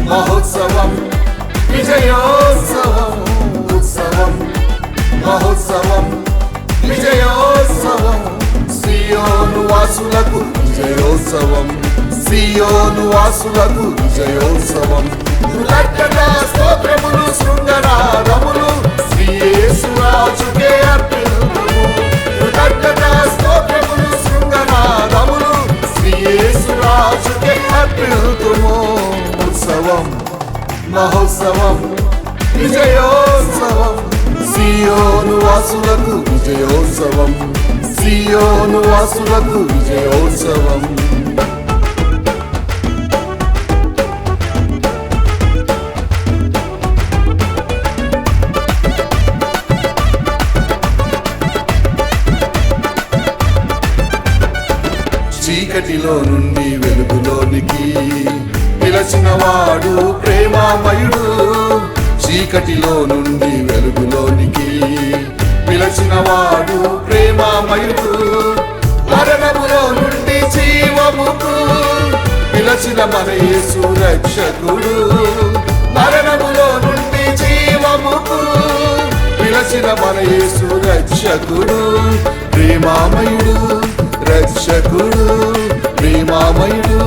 మహోత్సవం విజయోత్సవం ఉత్సవం మహోత్సవం విజయోత్సవం సియోను వాసులకు విజయోత్సవం సియోను వాసులకు విజయోత్సవం కృతజ్ఞత స్తోత్రములు శృంగనాదములు శ్రీ యేసు రాజుకే అర్పిల్తుము కృతజ్ఞత స్తోత్రములు శృంగనాదములు శ్రీ యేసు రాజుకే అర్పిల్తుము ఉత్సవం మహోత్సవం విజయోత్సవం సియోను వాసులకు విజయోత్సవం సియోను వాసులకు విజయోత్సవం చీకటిలో నుండి వెలుగులోనికి పిలచినవాడు ప్రేమామయుడు చీకటిలో నుండి వెలుగులోనికి పిలచినవాడు ప్రేమామయుడు మరణములో నుండి జీవముకు పిలచిన మన యేసు రక్షకుడు మరణములో నుండి జీవముకు పిలచిన మన యేసు రక్షకుడు ప్రేమామయుడు రక్షకుడు ప్రేమామయుడు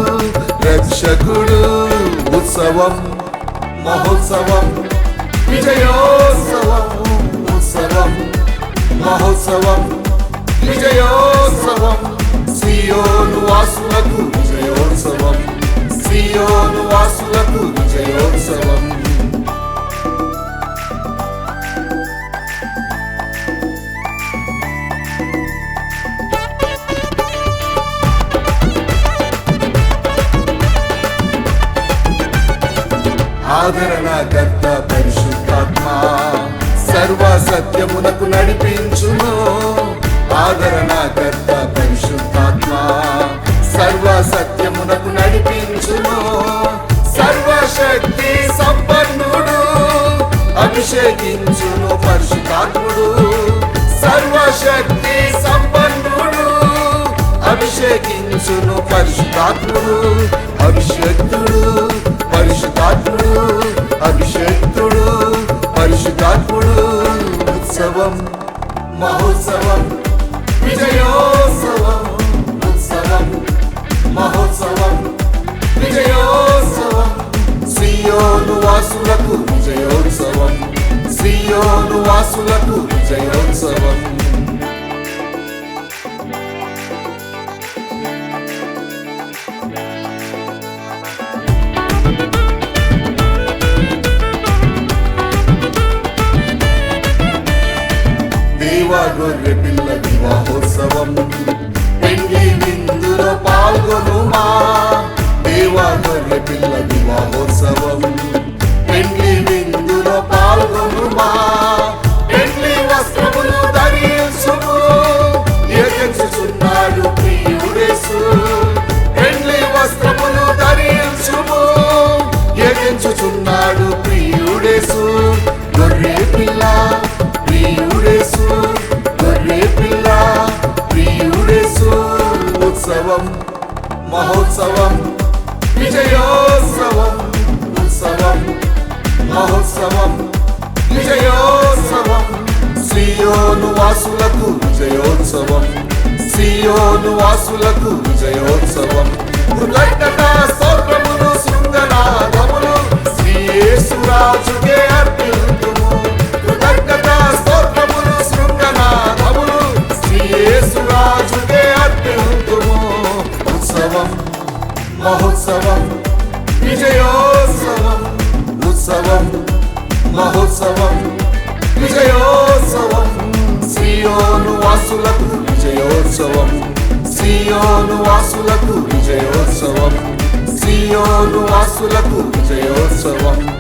రక్షకుడు ఉత్సవం మహోత్సవం విజయోత్సవం ఉత్సవం మహోత్సవం విజయోత్సవం సియోను వాసులకు విజయోత్సవం సియోను వాసులకు విజయోత్సవం ఆదరణకర్త పరిశుద్ధాత్మ సర్వ సత్యమునకు నడిపించును ఆదరణకర్త పరిశుద్ధాత్మ సర్వ సత్యమునకు నడిపించును సర్వశక్తి సంపన్నుడు అభిషేకించును పరిశుద్ధాత్ముడు సర్వశక్తి సంపన్నుడు అభిషేకించును పరిశుద్ధాత్ముడు అభిషేక్తుడు పరిశుద్ధాత్ముడు అభిషేక్తుడు పరిశుద్ధాత్ముడు ఉత్సవం మహోత్సవం విజయోత్సవం ఉత్సవం మహోత్సవం విజయోత్సవం సియోను వాసులకు విజయోత్సవం సియోను వాసులకు విజయోత్సవం గొర్రె పిల్ల వివాహోత్సవం పెండ్లి విందులో పాల్గొనుమా దేవా గొర్రె పిల్ల వివాహోత్సవం పెండ్లి విందులో పాల్గొనుమా పెండ్లి వస్త్రములు ధరించుము ఏకెంచుచున్నాడు ప్రియుడేసు పెండ్లి వస్త్రములు ధరించుము ఏకెంచుచున్నాడు ప్రియుడేసు గొర్రె పిల్ల ప్రియుడేసు గొర్రె పిల్ల ప్రియుడేసు ఉత్సవం మహోత్సవం విజయోత్సవం ఉత్సవం సియోను వాసులకు విజయోత్సవం, సియోను వాసులకు విజయోత్సవం.